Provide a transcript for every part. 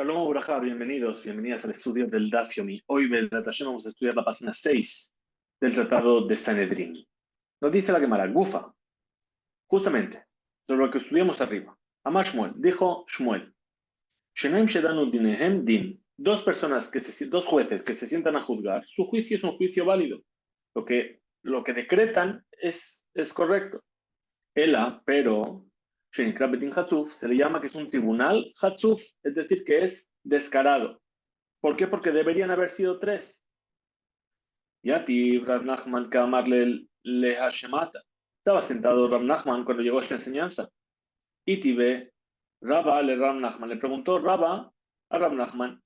Shalom Uraja, bienvenidos, bienvenidas al estudio del Daf Yomi. Hoy, Bezrat Hashem, vamos a estudiar la página 6 del Tratado de Sanedrín. Nos dice la Gemara, Gufa, justamente, sobre lo que estudiamos arriba. Amar Shmuel, dijo Shmuel, Shenaim Shedanu Dinehem Din, dos jueces que se sientan a juzgar, su juicio es un juicio válido. Lo que decretan es correcto. Ela, pero Shenikra Betin Hatzuf se le llama que es un tribunal Hatzuf, es decir, que es descarado. ¿Por qué? Porque deberían haber sido tres. Yati Rav Nachman Kamarle le Hashemata. Estaba sentado Rav Nachman cuando llegó esta enseñanza. Y Tibe, Rabba le Rav Nachman. Le preguntó Rabba a Rav Nachman.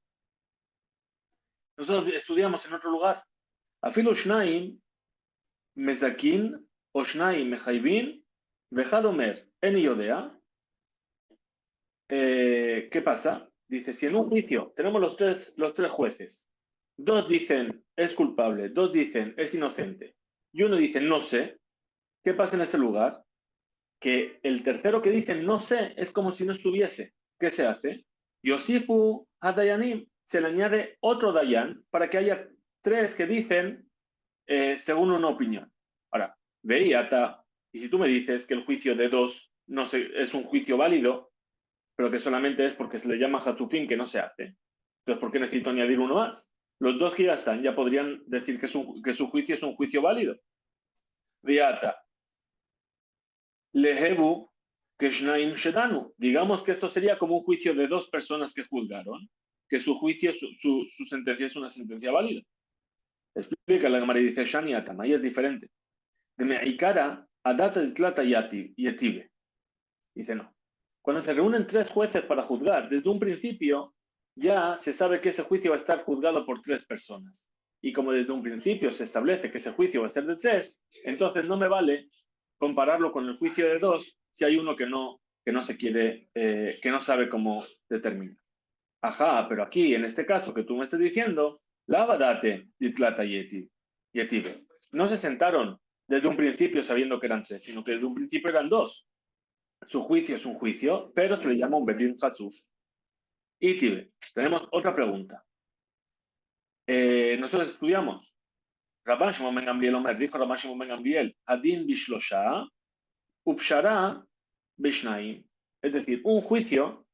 Nosotros estudiamos en otro lugar. Afilo Shnaim Mezakin o Shnaim Mechaivin Vejadomer en Yodea. ¿Qué pasa? Dice, si en un juicio tenemos los tres jueces, dos dicen es culpable, dos dicen es inocente, y uno dice no sé, ¿qué pasa en ese lugar? Que el tercero que dice no sé es como si no estuviese. ¿Qué se hace? Yosifu Hadayanim, se le añade otro Dayan para que haya tres que dicen según una opinión. Ahora, veíata, y si tú me dices que el juicio de dos no sé, es un juicio válido, pero que solamente es porque se le llama Hatzufin que no se hace. Entonces, ¿por qué necesito añadir uno más? Los dos que ya están ya podrían decir que su juicio es un juicio válido. Riata. Lehebu Keshnaim Shedanu. Digamos que esto sería como un juicio de dos personas que juzgaron, que su juicio, su sentencia es una sentencia válida. Explica la Gemara y dice Shani Atama, y es diferente. De Meikara, Adata el Tlata Yetive. Dice no. Cuando se reúnen tres jueces para juzgar, desde un principio ya se sabe que ese juicio va a estar juzgado por tres personas. Y como desde un principio se establece que ese juicio va a ser de tres, entonces no me vale compararlo con el juicio de dos si hay uno que no se quiere, que no sabe cómo determinar. Ajá, pero aquí, en este caso que tú me estás diciendo, la abadate ditlata yetive. No se sentaron desde un principio sabiendo que eran tres, sino que desde un principio eran dos. Su juicio es un juicio, pero se le llama un Bedin Hatzuf. Y Tibe, tenemos otra pregunta. Nosotros estudiamos. Rabban Shimon ben Gamliel Omer, dijo Rabban Shimon ben Gamliel, Adin bishlosha, upshara bishnaim. Es decir, un juicio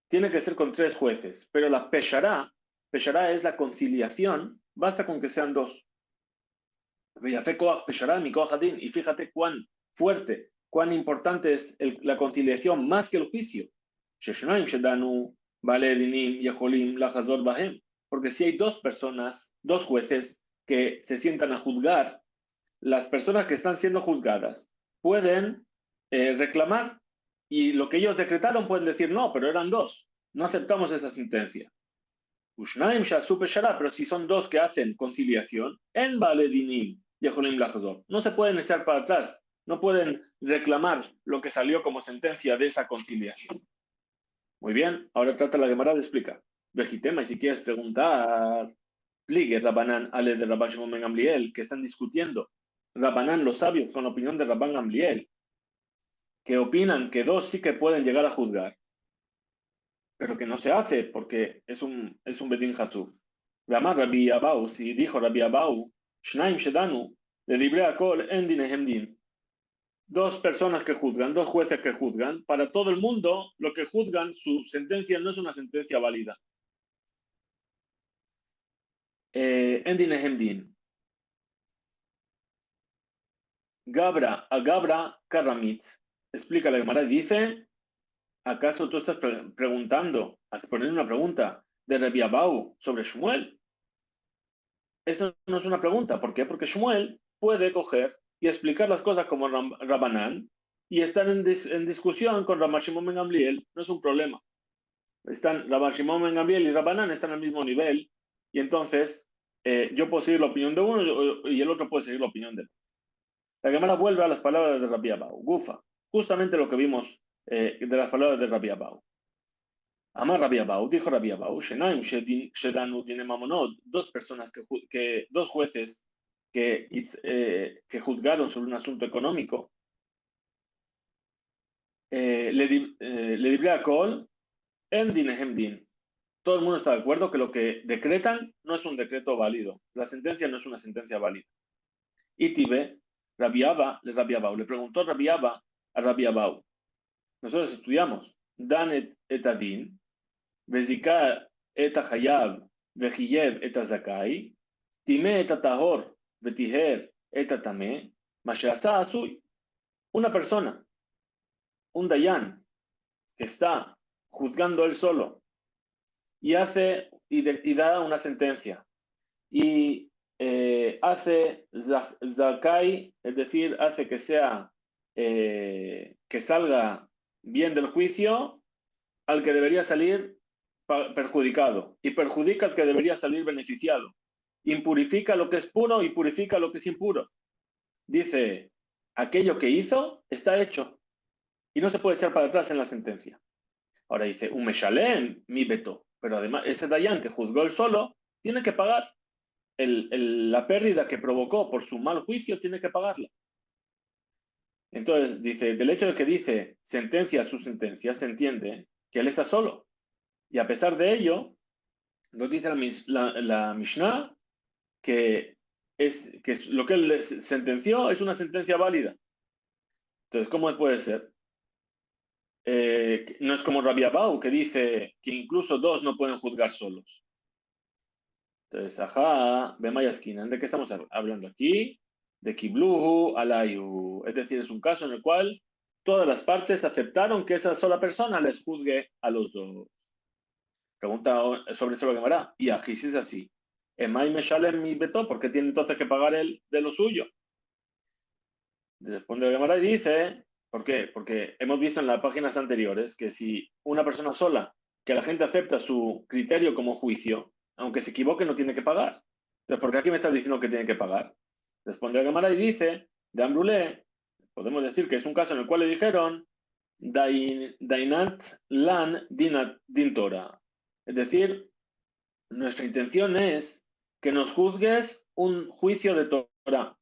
tiene que ser con tres jueces, pero la peshará es la conciliación, basta con que sean dos. Y fíjate cuán fuerte, cuán importante es la conciliación más que el juicio. Porque si hay dos personas, dos jueces que se sientan a juzgar, las personas que están siendo juzgadas pueden reclamar y lo que ellos decretaron pueden decir no, pero eran dos, no aceptamos esa sentencia. Pero si son dos que hacen conciliación, en Baledinim no se pueden echar para atrás, no pueden reclamar lo que salió como sentencia de esa conciliación. Muy bien, ahora trata la Gemara de explicar. Vejitema, y si quieres preguntar, Pligue Rabanán, Ale de Rabban Shimon ben Gamliel, que están discutiendo. Rabanán, los sabios, con la opinión de Rabban Gamliel, que opinan que dos sí que pueden llegar a juzgar, pero que no se hace porque es un Bedin Hatzuf. Ramar Rabbi Abau, si dijo Rabbi Abau, Shnaim Shedanu, le libre a Kol en Dinehem Din. Dos personas que juzgan, dos jueces que juzgan, para todo el mundo, lo que juzgan, su sentencia no es una sentencia válida. En Dinehem Din. Gabra, a Gabra Karamit. Explica la Gemara, dice, ¿acaso tú estás preguntando, poniendo una pregunta de Rabbi Abau sobre Shmuel? Eso no es una pregunta. ¿Por qué? Porque Shmuel puede coger y explicar las cosas como Rabanán y estar en discusión con Rabban Shimon ben Gamliel. No es un problema. Rabban Shimon ben Gamliel y Rabanán están al mismo nivel y entonces yo puedo seguir la opinión de uno y el otro puede seguir la opinión de otro. La Gemara vuelve a las palabras de Rabbi Abau. Gufa. Justamente lo que vimos de las palabras de Rabbi Abau. Amar Rabbi Abau, dijo Rabbi Abau, Shenaim Shedanu tiene mamonot, dos personas dos jueces que juzgaron sobre un asunto económico, le libré a Kol en Dinehem Din. todo el mundo está de acuerdo que lo que decretan no es un decreto válido. La sentencia no es una sentencia válida. Y Tibe, le preguntó Rabiaba a Rabiabau. Nosotros estudiamos, Dan et adin, vezika et hayab, vejiyev et zakai, time et tahor, vetiher et tamé, masheasa asui. Una persona, un dayan, que está juzgando él solo y hace y da una sentencia y hace zakai, es decir, hace que sea que salga bien del juicio al que debería salir perjudicado y perjudica al que debería salir beneficiado. Impurifica lo que es puro y purifica lo que es impuro. Dice, aquello que hizo está hecho y no se puede echar para atrás en la sentencia. Ahora dice, un meshalem mi beto, pero además ese dayan que juzgó él solo tiene que pagar la pérdida que provocó por su mal juicio, tiene que pagarla. Entonces, dice, del hecho de que dice sentencia su sentencia, se entiende que él está solo. Y a pesar de ello, nos dice la Mishnah que lo que él sentenció es una sentencia válida. Entonces, ¿cómo puede ser? No es como Rabbi Abau, que dice que incluso dos no pueden juzgar solos. Entonces, ajá, Bemaya esquina. ¿De qué estamos hablando aquí? De Kibluhu Alayu. Es decir, es un caso en el cual todas las partes aceptaron que esa sola persona les juzgue a los dos. Pregunta sobre eso lo que me hará. Y aquí si es así. Emay me sale mi beto, ¿por qué tiene entonces que pagar él de lo suyo? Responde la Gemara y dice, ¿por qué? Porque hemos visto en las páginas anteriores que si una persona sola, que la gente acepta su criterio como juicio, aunque se equivoque, no tiene que pagar. Entonces, ¿por qué aquí me estás diciendo que tiene que pagar? Responde la Gemara y dice, de Ambrulé, podemos decir que es un caso en el cual le dijeron, Dainat Lan Dintora. Es decir, nuestra intención es que nos juzgues un juicio de Torah.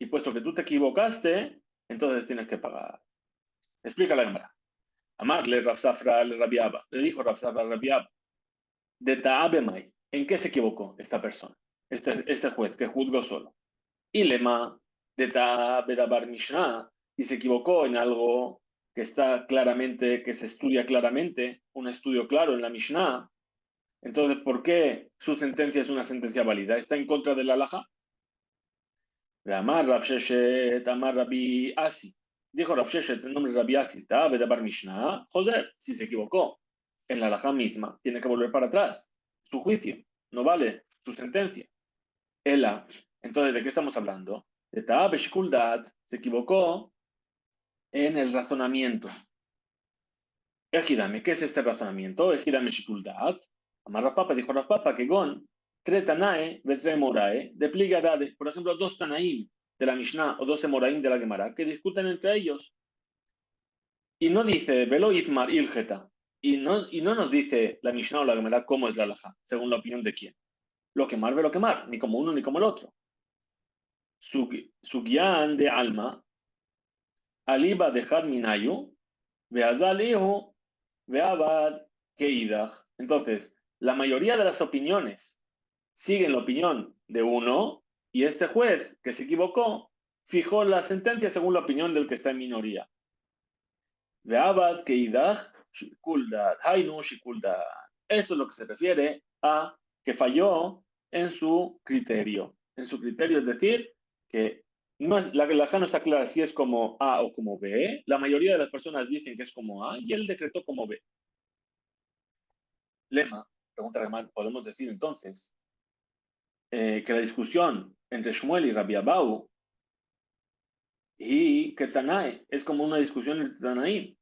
Y puesto que tú te equivocaste, entonces tienes que pagar. Explica la Gemara. Amarle Rav Safra le rabiaba. Le dijo Rav Safra le rabiaba. De Taabemai. ¿En qué se equivocó esta persona? Este juez que juzgó solo. Y lema de Taabedabar Mishnah. Y se equivocó en algo que está claramente, que se estudia claramente, un estudio claro en la Mishnah. Entonces, ¿por qué su sentencia es una sentencia válida? ¿Está en contra de la halajá? Amar Rav Sheshet, Amar Rabbi Asi. Dijo Rav Sheshet, el nombre de Rabbi Asi, de Bar Mishnah, Joser, si se equivocó en la halajá misma, tiene que volver para atrás. Su juicio, no vale su sentencia. Ela, entonces, ¿de qué estamos hablando? De Ta'ab Shkuldat, se equivocó en el razonamiento. Ejidame, ¿qué es este razonamiento? Ejidame Shkuldat. Amar Rapapa, dijo Rapapa, que Gon, Tretanae, Vetre Morae, de Pligadade, por ejemplo, dos Tanaim de la Mishnah o dos Emoraim de la Gemara, que discuten entre ellos. Y no dice Velo Itmar Ilgeta. Y no nos dice la Mishnah o la Gemara cómo es la halajá, según la opinión de quién. Lo quemar, velo quemar, ni como uno ni como el otro. Su guián de alma, aliba de Minayu, Beazal hijo, Beabad Keidach. Entonces, la mayoría de las opiniones siguen la opinión de uno y este juez que se equivocó fijó la sentencia según la opinión del que está en minoría. Ve'abad keidach shikuldat, hainu shikuldat. Eso es lo que se refiere a que falló en su criterio. En su criterio, es decir, que no es, la halajá no está clara si es como A o como B. La mayoría de las personas dicen que es como A y él decretó como B. Lema, pregunta Remán, podemos decir entonces que la discusión entre Shmuel y Rabbi Abau y que Tanae es como una discusión entre Tanaim,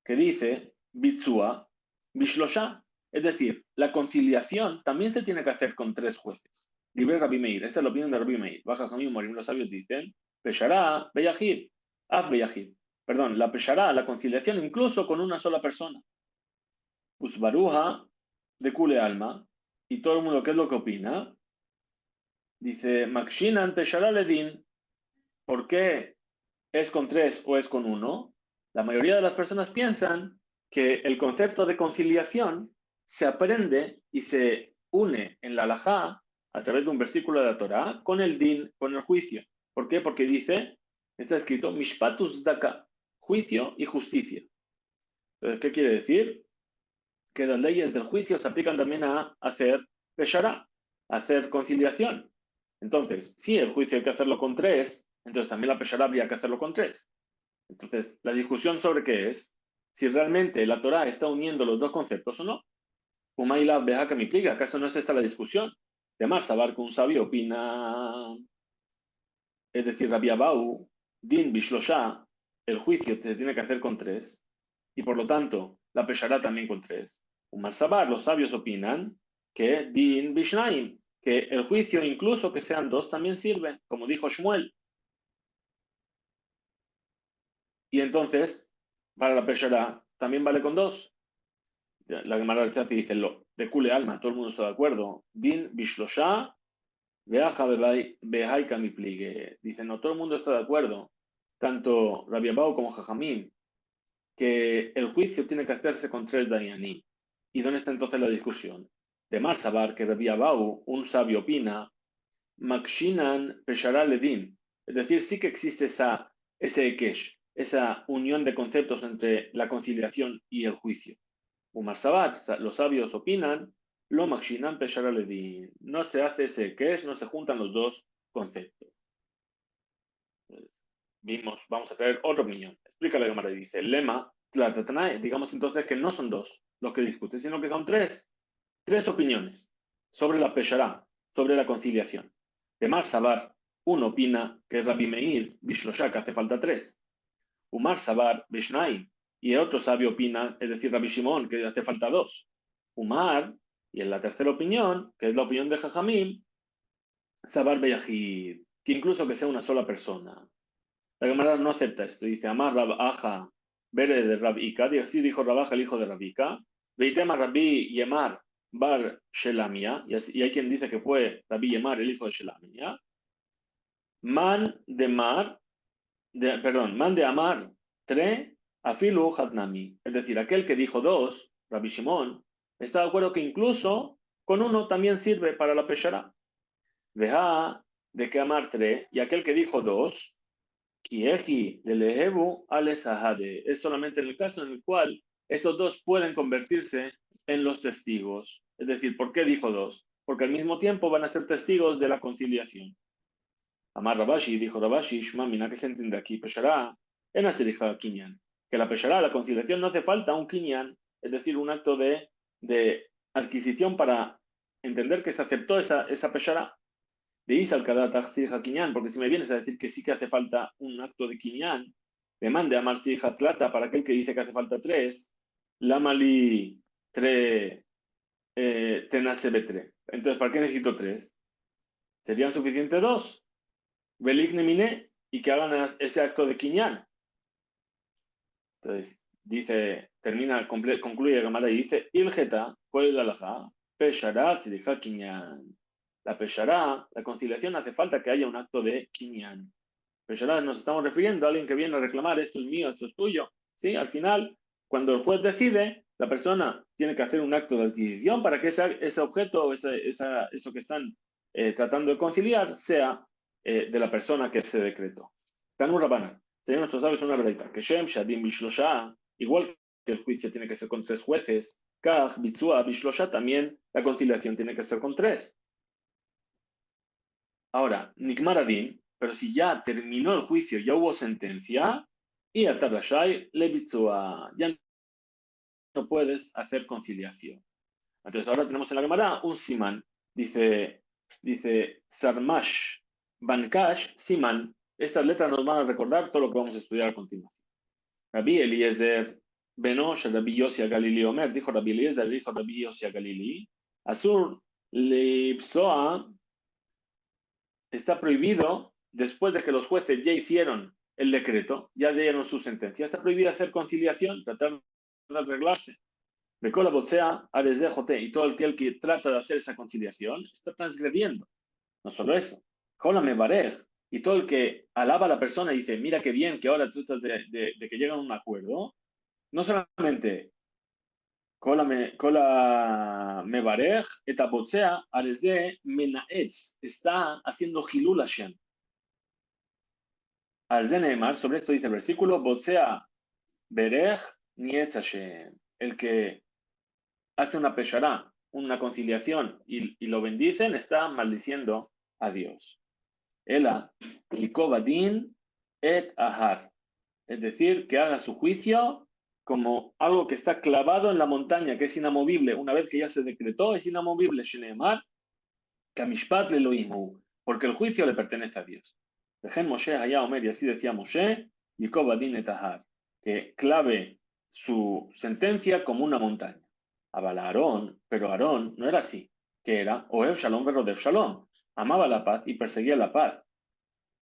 que dice Bitsua, Bishlosha, es decir, la conciliación también se tiene que hacer con tres jueces. Libre Rabbi Meir, esta es la opinión de Rabbi Meir. Baja Jamim, Morim, los sabios dicen, Peshará, Beyahid, Af Beyahid. Perdón, la Peshará, la conciliación incluso con una sola persona. Usbaruja, de Kule Alma, y todo el mundo, ¿qué es lo que opina? Dice, Makshinan Peshará Ledin, ¿por qué es con tres o es con uno? La mayoría de las personas piensan que el concepto de conciliación se aprende y se une en la halajá a través de un versículo de la Torá con el din, con el juicio. ¿Por qué? Porque dice, está escrito, mishpatus daka, juicio y justicia. Entonces, ¿qué quiere decir? Que las leyes del juicio se aplican también a hacer peshará, a hacer conciliación. Entonces, si el juicio hay que hacerlo con 3, entonces también la peshará habría que hacerlo con 3. Entonces, la discusión sobre qué es, si realmente la Torá está uniendo los dos conceptos o no. Umayla beja que me pliega, ¿acaso no es esta la discusión? De Mar Sabar, que un sabio opina, es decir, Rabbi Abau, Din Bishlosha, el juicio se tiene que hacer con 3, y por lo tanto, la peshará también con 3. Umar Sabar, los sabios opinan que Din Bishnaim, que el juicio, incluso que sean 2, también sirve, como dijo Shmuel. Y entonces, para la peshará, también vale con 2. La Gemara del Tzazi dice, lo, de Kule Alma, todo el mundo está de acuerdo. Din Bishlosha, Beaja Behaika mi pligue. Dice, no, todo el mundo está de acuerdo, tanto Rabbi Abau como Jajamim, que el juicio tiene que hacerse con 3 dayanim. ¿Y dónde está entonces la discusión? De Mar Sabar, que Rabbi Abau, un sabio, opina, Makshinan Peshara Ledin. Es decir, sí que existe ese ekesh, esa unión de conceptos entre la conciliación y el juicio. Umar Sabar, los sabios opinan, lo Makshinan Peshara Ledin. No se hace ese ekesh, no se juntan los dos conceptos. Vamos a traer otra opinión. Explica la Gemara y dice, lema, tlatatanae, digamos entonces que no son 2 los que discuten, sino que son 3 opiniones sobre la peshará, sobre la conciliación. De Mar Sabar, uno opina que Rabbi Meir, Bishlosha, que hace falta 3. Umar Sabar, Bishnaim, y el otro sabio opina, es decir, Rabbi Shimon, que hace falta 2. Umar, y en la tercera opinión, que es la opinión de Jajamim, Sabar Beyahid, que incluso que sea una sola persona. La Gemara no acepta esto. Dice, Amar Rab Aja, Bere de Rab Ika, y así dijo Rabaja, el hijo de Rab Ika. Veitema Rabbi Yemar Bar Shelamia, y hay quien dice que fue Rabbi Yemar, el hijo de Shelamia. Man de Amar, 3, Afilu Hatnami. Es decir, aquel que dijo 2, Rabbi Shimon, está de acuerdo que incluso con 1 también sirve para la peshará. Veja de que Amar 3, y aquel que dijo 2, Kieji de Lehebu Alesahade. Es solamente en el caso en el cual estos 2 pueden convertirse en los testigos. Es decir, ¿por qué dijo 2? Porque al mismo tiempo van a ser testigos de la conciliación. Amar Rabashi, dijo Rabashi, Shma, mira que se entiende aquí, Peshará, en Aserija Kinyan. Que la Peshará, la conciliación, no hace falta un Kinyan, es decir, un acto de adquisición para entender que se aceptó esa Peshará. De Isal Kadat Sirja Kinyan, porque si me vienes a decir que sí que hace falta un acto de Kinyan, demande a Mar Sirja Tlata para aquel que dice que hace falta 3, Lamali 3 Tenase B3. Entonces, ¿para qué necesito 3? ¿Serían suficientes 2? Belik Nemine, y que hagan ese acto de Kinyan. Entonces, dice, concluye Gamara y dice, Ilgeta, ¿cuál es la halajá? Pesharat Sirja Kinyan. La peshará, la conciliación, hace falta que haya un acto de kinyan. Peshará, nos estamos refiriendo a alguien que viene a reclamar, esto es mío, esto es tuyo. ¿Sí? Al final, cuando el juez decide, la persona tiene que hacer un acto de adquisición para que ese objeto o eso que están tratando de conciliar sea de la persona que ese decreto. Tanu Rabana, señor nuestros sabios una verdad, que Shem Shadim Bishlosha, igual que el juicio tiene que ser con 3 jueces, Kaj Bitsua Bishlosha, también la conciliación tiene que ser con 3. Ahora, Nikmar Adin, pero si ya terminó el juicio, ya hubo sentencia, y Atarashai Levitzua, ya no puedes hacer conciliación. Entonces ahora tenemos en la Gemara un Siman, dice Sarmash Bankash Siman. Estas letras nos van a recordar todo lo que vamos a estudiar a continuación. Rabbi Eliezer Benosh Rabbi Yossi Galili Omer, dijo Rabbi Eliezer, dijo Rabbi Yossi Galili, Asur Leipsoa, está prohibido, después de que los jueces ya hicieron el decreto, ya dieron su sentencia, está prohibido hacer conciliación, tratar de arreglarse. De cola botsea, arezejote, y todo aquel que trata de hacer esa conciliación está transgrediendo. No solo eso, cola me barej, y todo el que alaba a la persona y dice, mira qué bien que ahora tratas de que lleguen a un acuerdo, no solamente Kola mebarej etabotzea aresde menaetz. Está haciendo Hilul Hashem. Aresde Neemar, sobre esto dice el versículo, botzea berej nietz Hashem. El que hace una peshará, una conciliación y lo bendicen, está maldiciendo a Dios. Ela, likobadin et ahar. Es decir, que haga su juicio como algo que está clavado en la montaña, que es inamovible. Una vez que ya se decretó, es inamovible. Sheneemar, kamishpat leloimu, porque el juicio le pertenece a Dios. Dejen Moshe allá Omer, y así decía Moshe, likobadin et ahar, que clave su sentencia como una montaña. Abala Aarón, pero Aarón no era así, que era Oev Shalom verodev Shalom, amaba la paz y perseguía la paz.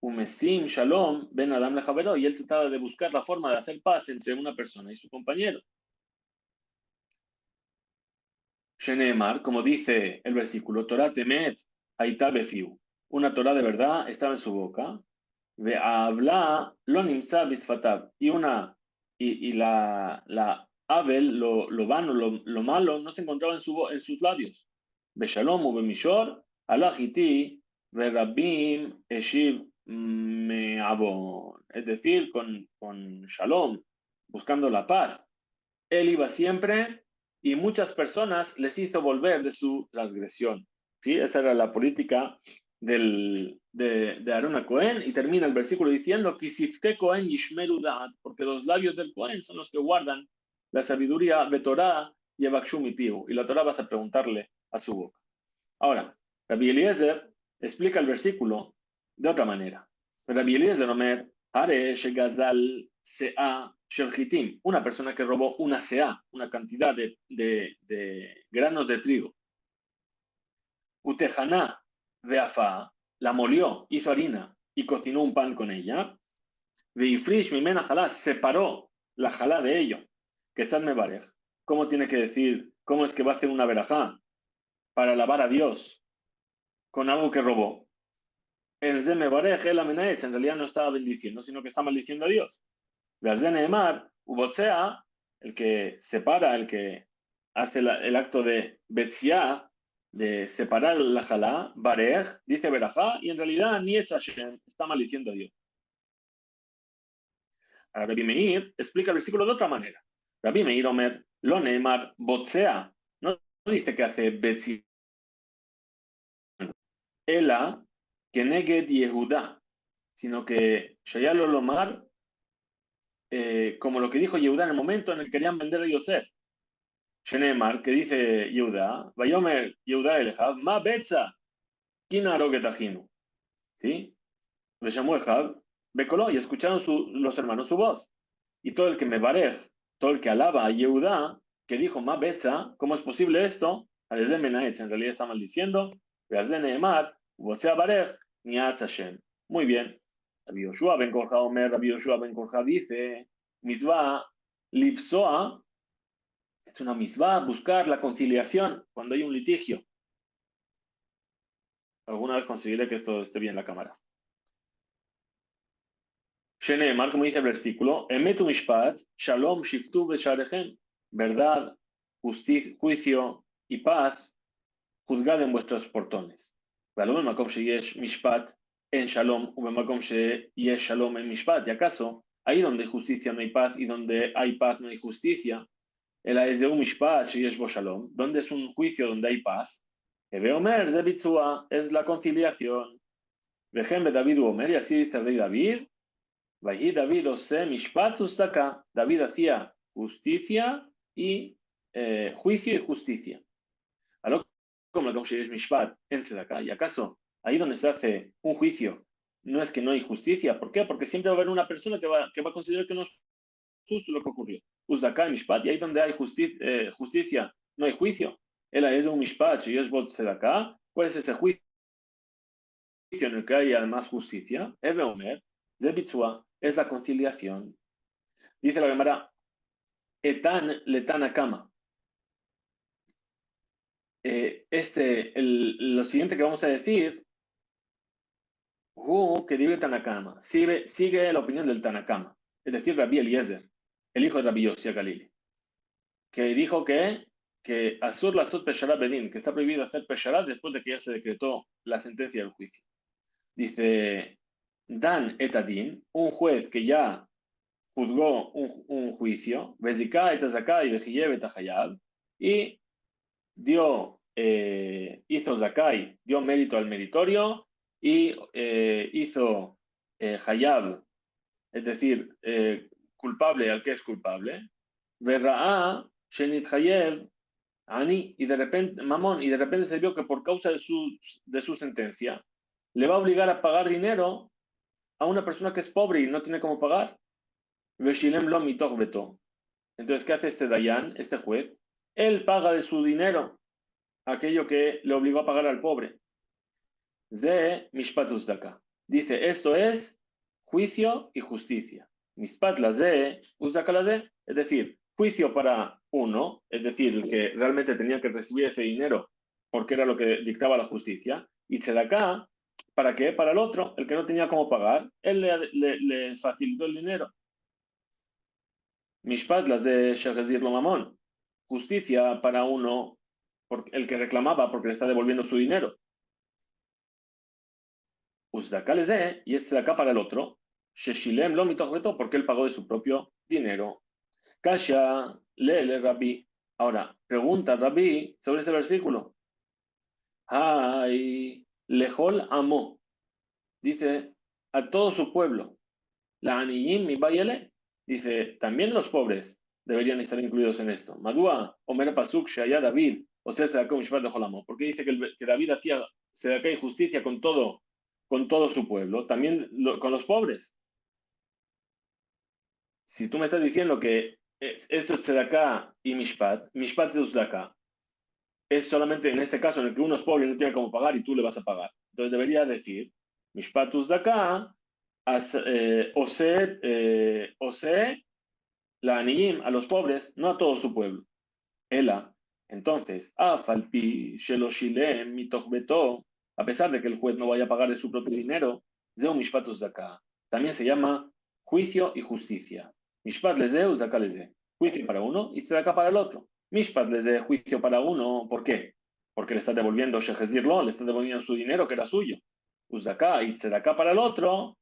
Umesim Shalom ben Adam lejaveró, y él trataba de buscar la forma de hacer paz entre una persona y su compañero. Sheneemar, como dice el versículo, Torah temet haita befiu, una Torah de verdad estaba en su boca, ve habla lo nimsa bisfatab, y la Abel, lo vano, lo malo, no se encontraba en sus labios. Beshalom u bemishor, alajiti, verabim, eshiv me'avon. Es decir, con shalom, buscando la paz. Él iba siempre y muchas personas les hizo volver de su transgresión. ¿Sí? Esa era la política de Aarón a Cohen, y termina el versículo diciendo Kisifte Cohen yishmeru da'at, porque los labios del Cohen son los que guardan la sabiduría de Torah y Evakshu mi piu, y la Torah vas a preguntarle a su boca. Ahora, Rabbi Eliezer explica el versículo de otra manera. Rabbi Eliezer Omer, Hare Shegazal Sea Shelchitim, una persona que robó una sea, una cantidad de granos de trigo. Utejaná de Afá, la molió, hizo harina y cocinó un pan con ella. De Ifrish Mimena Jalá, separó la jalá de ello. Que me barej. ¿Cómo tiene que decir? ¿Cómo es que va a hacer una verajá para alabar a Dios con algo que robó? En realidad no estaba bendiciendo, sino que está maldiciendo a Dios. Neemar, Ubotsea, el que separa, el que hace el acto de Betzia, de separar la jalá, Barej, dice Berajá, y en realidad ni Hashem, está maldiciendo a Dios. Ahora Rabbi Meir explica el versículo de otra manera. Rabbi Meir Omer, lo Neemar, Botsea, no dice que hace Betzia. Ela, que Neged Yehudá, sino que Shayalo Lomar, como lo que dijo Yehudá en el momento en el que querían vender a Yosef. Shenemar, que dice Yehuda, Vayomer Yehuda Elejav, Ma Betza, Kina Arogetajinu. ¿Sí? Le llamó Ejab, Becoló, y escucharon los hermanos su voz. Y todo el que me barej, todo el que alaba a Yehuda, que dijo Ma Betza, ¿cómo es posible esto? Alesde Menaetz, en realidad está maldiciendo. Veazde Neemar, Botzea Barej, Niatz Hashem. Muy bien. Rabbi Yoshua ben Korja Omer, Rabbi Yoshua ben Korja dice, Mitzvah Lipsoa, es una misvá buscar la conciliación cuando hay un litigio. Alguna vez conseguiré que esto esté bien en la cámara. Sheneemar, como dice el versículo, Emetu mishpat, shalom shiftu besharechem, verdad, juicio y paz, juzgad en vuestros portones. Makom sheyesh mishpat en shalom, makom sheyesh shalom en mishpat. Y acaso, ahí donde hay justicia no hay paz, y donde hay paz no hay justicia. El es de un mishpat sheyesh bo shalom, donde es un juicio donde hay paz. Omer de bitzua es la conciliación. Vejem David Omer, y así dice el rey David. Vayí David ose mishpat ustaka. David hacía justicia y juicio y justicia. Aló, como es mishpat en Tzedakah. ¿Y acaso ahí donde se hace un juicio no es que no hay justicia? ¿Por qué? Porque siempre va a haber una persona que va a considerar que no es justo lo que ocurrió. Uzdaká y mishpat, y ahí donde hay justicia no hay juicio. Él es un mishpat y es bot tzedakah. ¿Cuál es ese juicio en el que hay además justicia? Eve Omer, Zebitzua, es la conciliación. Dice la Gemara, Etan letana kama. Lo siguiente que vamos a decir, que dice Tanakama, sigue la opinión del Tanakama, es decir, Rabbi Eliezer, el hijo de Rabbi Yossi Galili, que dijo que que Asur Lasot Peshará Bedin, que está prohibido hacer Peshará después de que ya se decretó la sentencia del juicio. Dice, Dan etadin, un juez que ya juzgó un juicio, Veziká etazaká y Vejiyev etajayab, y dio, hizo zakai, dio mérito al meritorio, y hizo hayab, es decir, culpable al que es culpable, Verra'a Shenit Hayev, Ani, y de repente, Mamón, y de repente se vio que por causa de su sentencia, le va a obligar a pagar dinero a una persona que es pobre y no tiene cómo pagar. Veshilem lo mitoch beto. Entonces, ¿qué hace este Dayan, este juez? Él paga de su dinero aquello que le obligó a pagar al pobre. Ze mishpat uzdaka. Dice, esto es juicio y justicia. Mishpat la ze, uzdaka la ze. Es decir, juicio para uno, es decir, el que realmente tenía que recibir ese dinero porque era lo que dictaba la justicia. Y tzedakah, ¿para qué? Para el otro, el que no tenía cómo pagar. Él le facilitó el dinero. Mishpat las de Shehezir lo mamón. Justicia para uno, el que reclamaba porque le está devolviendo su dinero. Uzdaka leze, y es acá para el otro. Sheshilem lo mitochbeto, porque él pagó de su propio dinero. Kasha, lele Rabbi. Ahora, pregunta Rabbi sobre este versículo. Ay, lejol amó. Dice a todo su pueblo. La aniyim mi bayele. Dice, también los pobres deberían estar incluidos en esto. Madua, Omer Pasuk, Shaya David, o sea, porque dice que David hacía sedacá y justicia con todo su pueblo, también con los pobres. Si tú me estás diciendo que esto es sedacá y mishpat es tzedakah, es solamente en este caso en el que uno es pobre y no tiene cómo pagar y tú le vas a pagar. Entonces debería decir, mishpat tzedakah, ose la aniyim, a los pobres, no a todo su pueblo. Ela, entonces, afalpi sheloshilem mitochbeto, a pesar de que el juez no vaya a pagar de su propio dinero, zeu mishpat uzdaka. También se llama juicio y justicia. Mishpat lezeu, zaka leze. Juicio para uno y tzedaka para el otro. Mishpat leze, juicio para uno, ¿por qué? Porque le está devolviendo shehezirlo, le está devolviendo su dinero que era suyo. Uzdaka y tzedaka para el otro,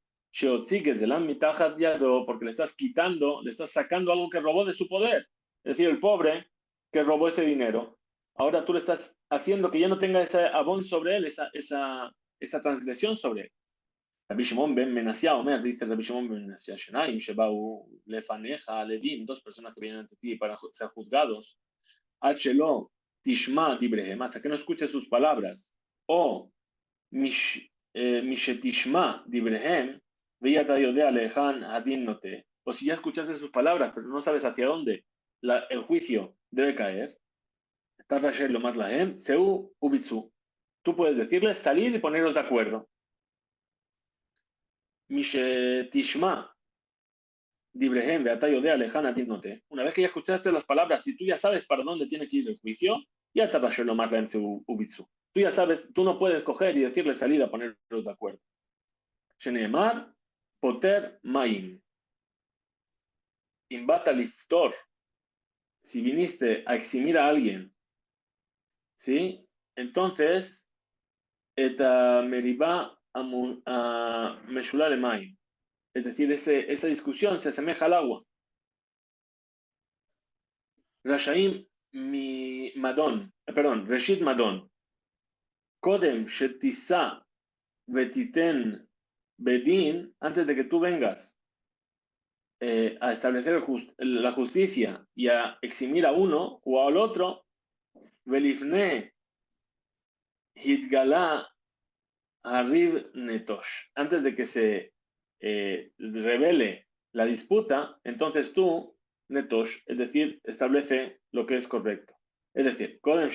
porque le estás quitando, le estás sacando algo que robó de su poder. Es decir, el pobre que robó ese dinero, ahora tú le estás haciendo que ya no tenga ese abón sobre él, esa transgresión sobre él. Rabbi Shimon ben Menasía Omer, dice Rabbi Shimon ben Menasía, Shenaim, Shebau, Lefaneja, Levim, dos personas que vienen ante ti para ser juzgados. Hachelo, Tishma, Dibrehem, hasta que no escuche sus palabras. O Mishetishma, Dibrehem, o si ya escuchaste sus palabras, pero no sabes hacia dónde el juicio debe caer, tú puedes decirles salir y poneros de acuerdo. Mishetishma, Dibrehem, una vez que ya escuchaste las palabras y tú ya sabes para dónde tiene que ir el juicio, ya te tú ya sabes, tú no puedes coger y decirle salir a poneros de acuerdo. Sheneemar, Poter Maim. Imbata liftor. Si viniste a eximir a alguien, ¿sí? Entonces, eta meribá a meshular maim. Es decir, esa discusión se asemeja al agua. Rashaim mi madon, perdón, Reshit madon. Kodem shetisa vetiten bedin, antes de que tú vengas a establecer la justicia y a eximir a uno o al otro, velifne hitgala harib netosh, antes de que se revele la disputa, entonces tú, netosh, es decir, establece lo que es correcto. Es decir, kodem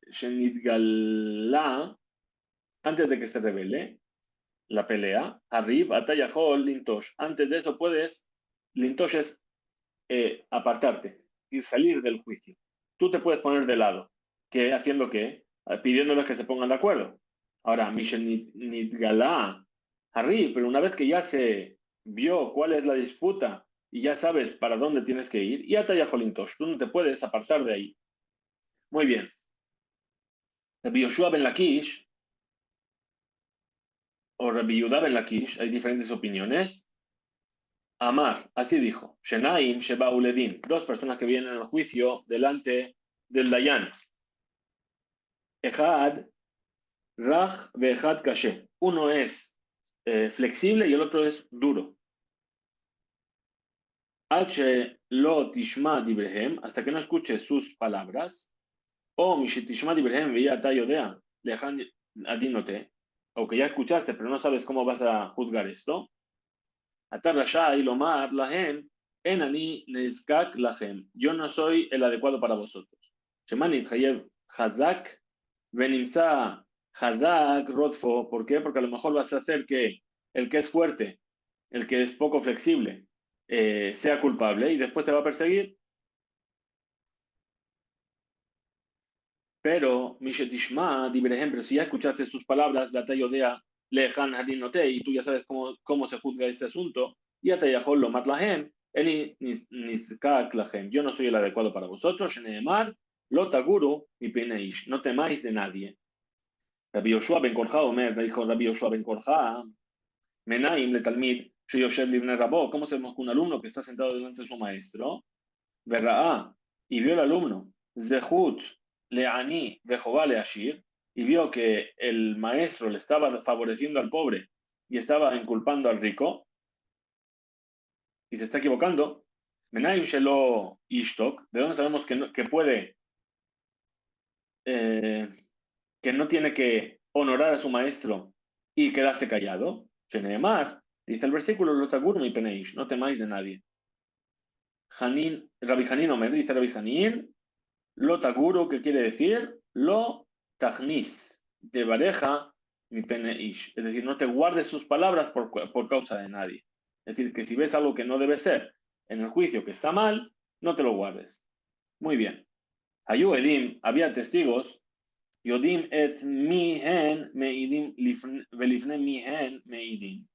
shenitgala, antes de que se revele la pelea, arrib, atayahol, lintosh. Antes de eso puedes, lintosh es apartarte y salir del juicio. Tú te puedes poner de lado. ¿Qué? ¿Haciendo qué? Pidiéndoles que se pongan de acuerdo. Ahora, Mishenit Galá, arrib, pero una vez que ya se vio cuál es la disputa y ya sabes para dónde tienes que ir, y atayajolintosh, tú no te puedes apartar de ahí. Muy bien. Rabbi Yoshua ben Lakish o Rabbi Yehuda ben Lakish, hay diferentes opiniones. Amar, así dijo, Shenaim Sheba Uledin, dos personas que vienen al juicio delante del Dayan. Echad Raj Vejad Kashe. Uno es flexible y el otro es duro. H lo tishma dibrehem, hasta que no escuches sus palabras. O mishitishma dibrehem veía tayodea, lejan adinote. Aunque ya escuchaste, pero no sabes cómo vas a juzgar esto. Atar rashai lomar lahem, en ani nezkak lahem. Yo no soy el adecuado para vosotros. Shemanit hayev hazak venimza hazak rodfo. ¿Por qué? Porque a lo mejor vas a hacer que el que es fuerte, el que es poco flexible, sea culpable y después te va a perseguir. Pero, Mishetishma, Dibrehem, pero si ya escuchaste sus palabras, Gatayodea, Lejan Hadinote, y tú ya sabes cómo se juzga este asunto, y Atayahol lo matlahem, Eni Niskak lahem. Yo no soy el adecuado para vosotros, Sheneemar, Lotaguru, mi peneish, no temáis de nadie. Rabbi Yoshua ben Korja, Omer, dijo Rabbi Yoshua ben Korja, Menaim le Talmid, Sheyoshev Livne Rabo, ¿cómo sabemos que un alumno que está sentado delante de su maestro, Verra'a, y vio el alumno, Zehut le'ani vejobá le'ashir, y vio que el maestro le estaba favoreciendo al pobre y estaba inculpando al rico, y se está equivocando. Menaim shelo ishtok, ¿de dónde sabemos que puede, que no tiene que honorar a su maestro y quedarse callado? Sheneemar, dice el versículo, Lotagur mi peneish, no temáis de nadie. Hanin, Rabbi Hanin Omer, dice Rabbi Hanin, lo taguro, que quiere decir lo tagnis, de bareja mi peneish. Es decir, no te guardes sus palabras por causa de nadie. Es decir, que si ves algo que no debe ser en el juicio que está mal, no te lo guardes. Muy bien. Ayu Edim, había testigos. Yodim et mihen meidim velifne mihen meidim.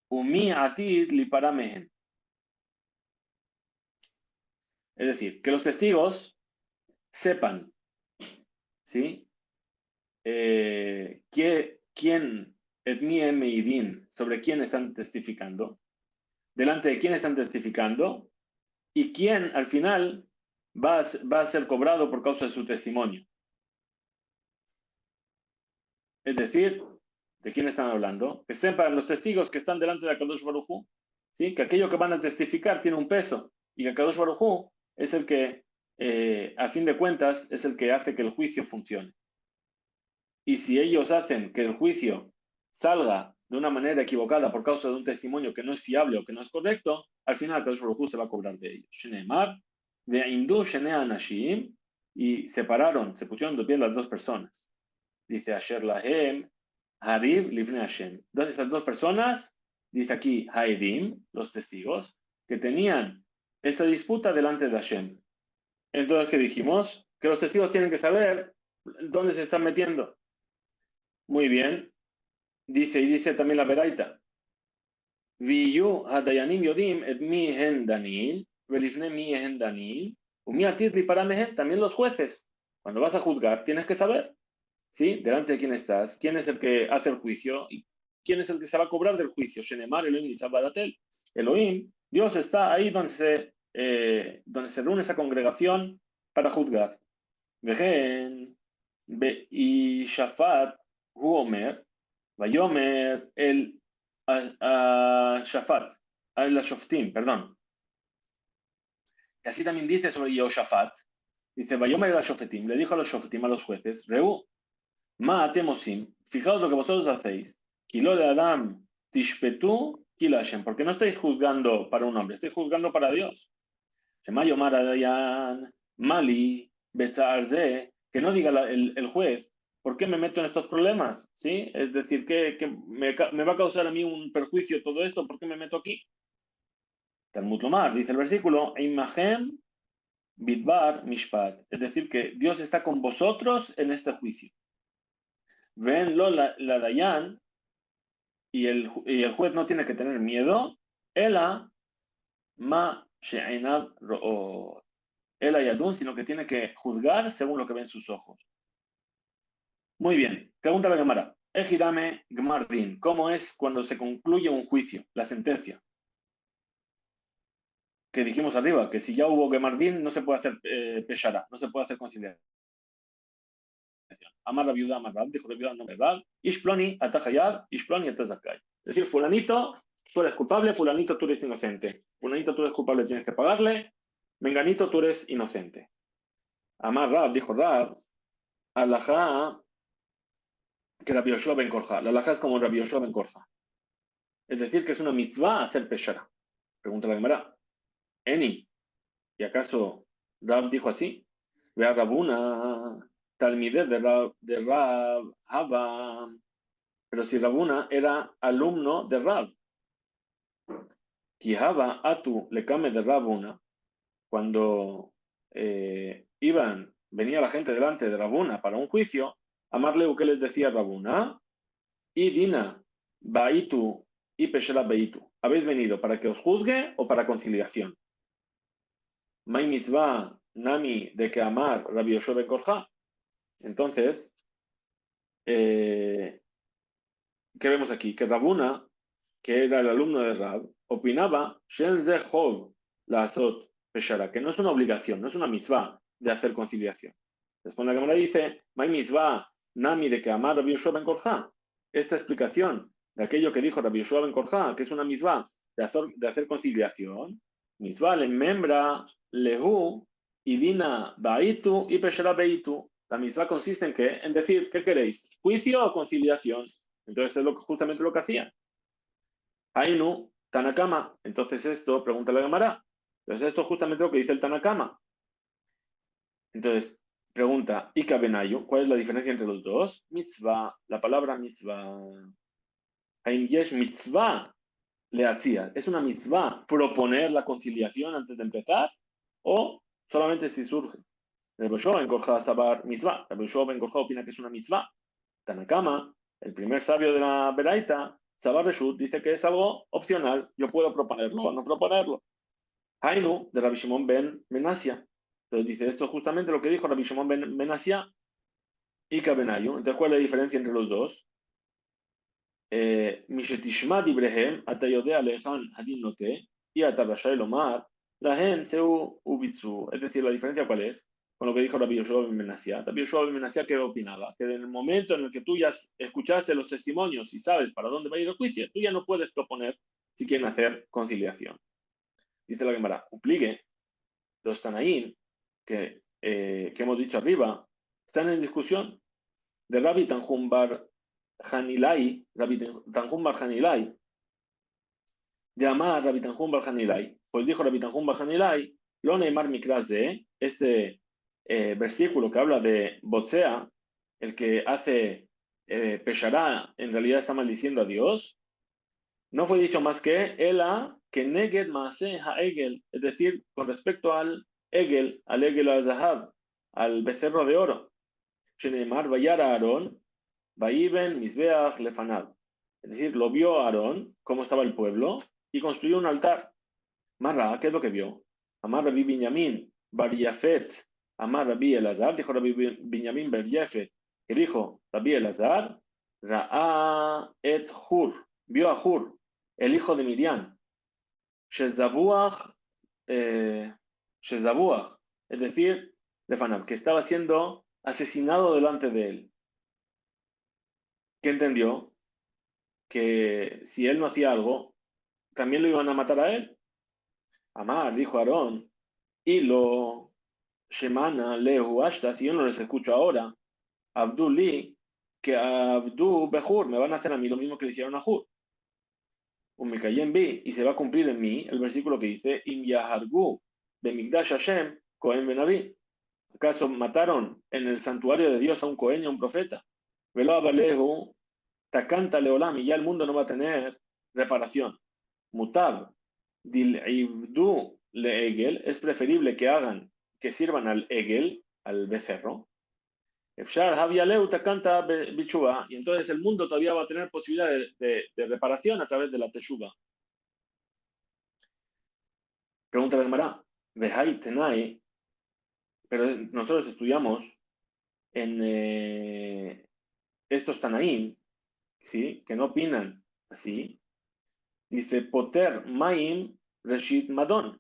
Umi atid lipara mehen. Es decir, que los testigos sepan, ¿sí? ¿Quién, etmie meidin, sobre quién están testificando, delante de quién están testificando, y quién al final va a ser cobrado por causa de su testimonio. Es decir, ¿de quién están hablando? Que sepan los testigos que están delante de Akadosh Baruj Hu, ¿sí? Que aquello que van a testificar tiene un peso, y que Akadosh Baruj Hu es el que, a fin de cuentas, es el que hace que el juicio funcione. Y si ellos hacen que el juicio salga de una manera equivocada por causa de un testimonio que no es fiable o que no es correcto, al final Kadosh Baruj Hu se va a cobrar de ellos. Sheneemar, de Indu Shenea Anashim, y separaron, se pusieron de pie las dos personas. Dice Asher Lahem, Hariv Livne Hashem. Entonces estas dos personas, dice aquí Haedim, los testigos, que tenían esa disputa delante de Hashem. Entonces, ¿qué dijimos? Que los testigos tienen que saber dónde se están metiendo. Muy bien. Dice, y dice también la Beraita. Viyu hadayanim yodim et mi hen danil, velifne mi hen danil, umi atitli para mehen, también los jueces. Cuando vas a juzgar, tienes que saber, ¿sí? Delante de quién estás, quién es el que hace el juicio y quién es el que se va a cobrar del juicio. Shenemar Elohim Nisabadatel. Elohim, Dios está ahí donde se reúne esa congregación para juzgar. Vejen, y Shafat, hu omer, Vayomer el Shafat, el Shoftim, perdón. Y así también dice sobre Yehoshafat, dice, Vayomer el Shofetim, le dijo a los Shofetim, a los jueces, Reu, ma atemosim, fijaos lo que vosotros hacéis, Kilo de Adam, Tishpetu, Kilashem, porque no estáis juzgando para un hombre, estáis juzgando para Dios. Shemayomar Adayan, Mali, Betzarze, que no diga el juez, ¿por qué me meto en estos problemas? ¿Sí? Es decir, que me va a causar a mí un perjuicio todo esto, ¿por qué me meto aquí? Talmud Lomar, dice el versículo, Imahem Bidbar Mishpat, es decir, que Dios está con vosotros en este juicio. Venlo la Dayan, y el juez no tiene que tener miedo, Ela ma she'einav ro'ot. El ayadun, sino que tiene que juzgar según lo que ven sus ojos. Muy bien, pregunta la Gemara. Ejidame Gmardin, ¿cómo es cuando se concluye un juicio, la sentencia? Que dijimos arriba, que si ya hubo Gmardin no se puede hacer peshara, no se puede hacer conciliación. Amar la viuda, amar Rab, dijo la viuda, no verdad. Ishploni, atajayad, Ishploni, atazakai. Es decir, fulanito, tú eres culpable, fulanito, tú eres inocente. Fulanito, tú eres culpable, tienes que pagarle. Menganito, tú eres inocente. Amar Rab, dijo Rab, alajá, que Rabbi Yoshua ben Korja. La alajá es como Rabbi Yoshua ben Korja. Es decir, que es una mitzvah hacer peshara. Pregunta la Gemara. Eni, ¿y acaso Rab dijo así? Ve a Rabuna, talmide de Rab, Hava. Pero si Rabuna era alumno de Rab. Kihava atu le came de Rabuna. Cuando venía la gente delante de Rabuna para un juicio, amarle que les decía Rabuna, y Dina, Baitu y Peshera Beitu. ¿Habéis venido para que os juzgue o para conciliación? Mai mitzvah nami de que amar Rabbi Yoshua ben Korja. Entonces, ¿qué vemos aquí? Que Rabuna, que era el alumno de Rab, opinaba Shen ze Hov la azot Peshara, que no es una obligación, no es una mitzvah de hacer conciliación. Después la Gemara dice, Mai mitzvah nami de que amar Rabbi Yoshua ben Korja. Esta explicación de aquello que dijo Rabbi Yoshua ben Korja, que es una mitzvah de hacer conciliación, mitzvah le membra lehu y dina baitu y peshera beitu. La mitzvah consiste en qué? En decir, ¿qué queréis? ¿Juicio o conciliación? Entonces es justamente lo que hacían. Ainu, Tanakama. Entonces esto, pregunta la Gemara. Entonces esto es justamente lo que dice el Tanakama. Entonces, pregunta, Ika Benayu, ¿cuál es la diferencia entre los dos? Mitzvah, la palabra mitzvah. Ain yesh mitzvah le hacía. ¿Es una mitzvah proponer la conciliación antes de empezar? ¿O solamente si surge? Rabbi Yoshua ben Korja sabar mitzvah. Rabbi Yoshua ben Korja opina que es una mitzvah. Tanakama, el primer sabio de la Beraita, Sabar Reshut, dice que es algo opcional. Yo puedo proponerlo o no proponerlo. Hainu, de Rabbi Shimon ben Menasia. Entonces dice, esto es justamente lo que dijo Rabbi Shimon ben Menasia y Kabenayu. Entonces, ¿cuál es la diferencia entre los dos? Mishetishma dibrehem, atayodea lehan hadin note, y atarashai lomar, lahen seu ubitsu. Es decir, la diferencia cuál es? Con lo que dijo Rabbi Yoshua ben Menasia. Rabbi Yoshua ben Menasia, ¿qué opinaba? Que en el momento en el que tú ya escuchaste los testimonios y sabes para dónde va a ir el juicio, tú ya no puedes proponer si quieren hacer conciliación. Dice la Gemara, obligue los Tanaín, que hemos dicho arriba, están en discusión de Rabbi Tanjum bar Hanilai, Rabbi Tanjum bar Hanilai, llamar Rabbi Tanjum bar Hanilai. Pues dijo Rabbi Tanjum bar Hanilai, lo Neymar Mikrase, este versículo que habla de Botsea, el que hace Peshará, en realidad está maldiciendo a Dios, no fue dicho más que Ela, que Neged Maase Ha-Egel, es decir, con respecto al Egel al-Zahab, al becerro de oro. Sheneemar Vayara Aarón, Vaiben Misbeach Lefanab. Es decir, lo vio Aarón, cómo estaba el pueblo, y construyó un altar. Marra, ¿qué es lo que vio? Amar Rabbi Binyamin, Bar Yafet, Amar Rabbi Elazar, dijo Rabbi Binyamin Bar Yafet, que dijo Rabbi Elazar, Ra'a et Hur, vio a Hur, el hijo de Miriam, Shezabuach, es decir, Lefanab, que estaba siendo asesinado delante de él. ¿Qué entendió? Que si él no hacía algo, también lo iban a matar a él. Amar, dijo Aarón, y lo Shemana lehu ashta, si yo no les escucho ahora, Abduli, que Abdu Behur, me van a hacer a mí lo mismo que le hicieron a Hur. Un Mikayen bi, y se va a cumplir en mí el versículo que dice, Im Yahargu, Bemigdash Hashem, Cohen Benaví. ¿Acaso mataron en el santuario de Dios a un Cohen y a un profeta? Velo Abalehu, Takanta Leolam, y ya el mundo no va a tener reparación. Mutab, Dil Ibdu Le Egel, es preferible que sirvan al Egel, al becerro. Efshar Havialeu Takanta Bichuba, y entonces el mundo todavía va a tener posibilidad de reparación a través de la Teshuba. Pregunta la Gemara, Vehai Tenai, pero nosotros estudiamos en estos Tanaim, ¿sí? Que no opinan así. Dice, Poter Maim Reshit Madon,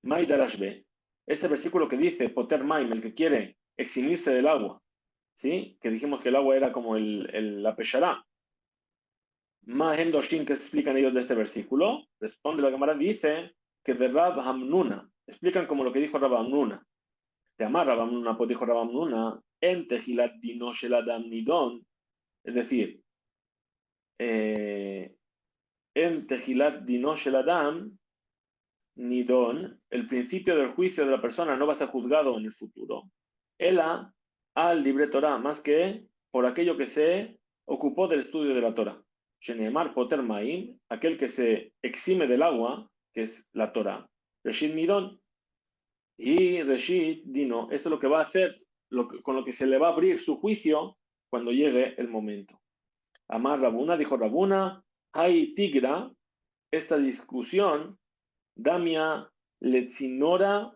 Mai Darashbe. Ese versículo que dice, Poter Maim, el que quiere eximirse del agua, ¿sí? Que dijimos que el agua era como la peshará. Mahem Doshin, ¿qué explican ellos de este versículo? Responde la Gemara, dice que de Rab Hamnuna, explican como lo que dijo Rab Hamnuna. Te amar Rab Hamnuna, pues dijo Rab Hamnuna, en Tejilat Dino Shel Adam Nidon, es decir, en Tejilat Dino Shel Adam Nidon, el principio del juicio de la persona no va a ser juzgado en el futuro. Ela al libre Torah, más que por aquello que se ocupó del estudio de la Torah. Sheneemar Poter Maim, aquel que se exime del agua, que es la Torah. Reshit Midon y Reshit Dino, esto es lo que va a hacer, con lo que se le va a abrir su juicio cuando llegue el momento. Amar Rabuna, dijo Rabuna, Hay Tigra, esta discusión, Damia Letzinora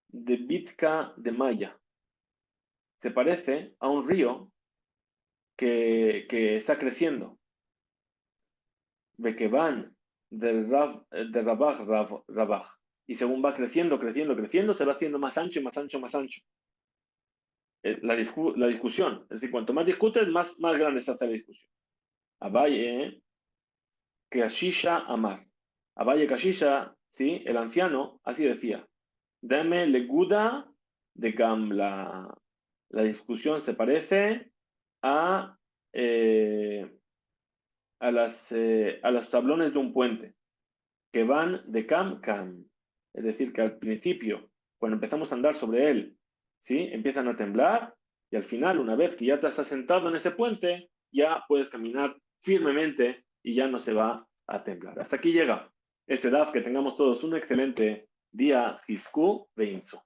de Bitka de Maya. Se parece a un río que está creciendo. Bekevan de Rabaj. Y según va creciendo, se va haciendo más ancho, más ancho, más ancho. La discusión. Es decir, cuanto más discutes, más grande se hace la discusión. Abaye Kashisha Amar. Abaye Kashisha, ¿sí? El anciano, así decía. Dame leguda de Gamla. La discusión se parece a, a los tablones de un puente que van de cam. Es decir, que al principio, cuando empezamos a andar sobre él, ¿sí? Empiezan a temblar y al final, una vez que ya te has sentado en ese puente, ya puedes caminar firmemente y ya no se va a temblar. Hasta aquí llega este DAF. Que tengamos todos un excelente día. Hisku Veinzo.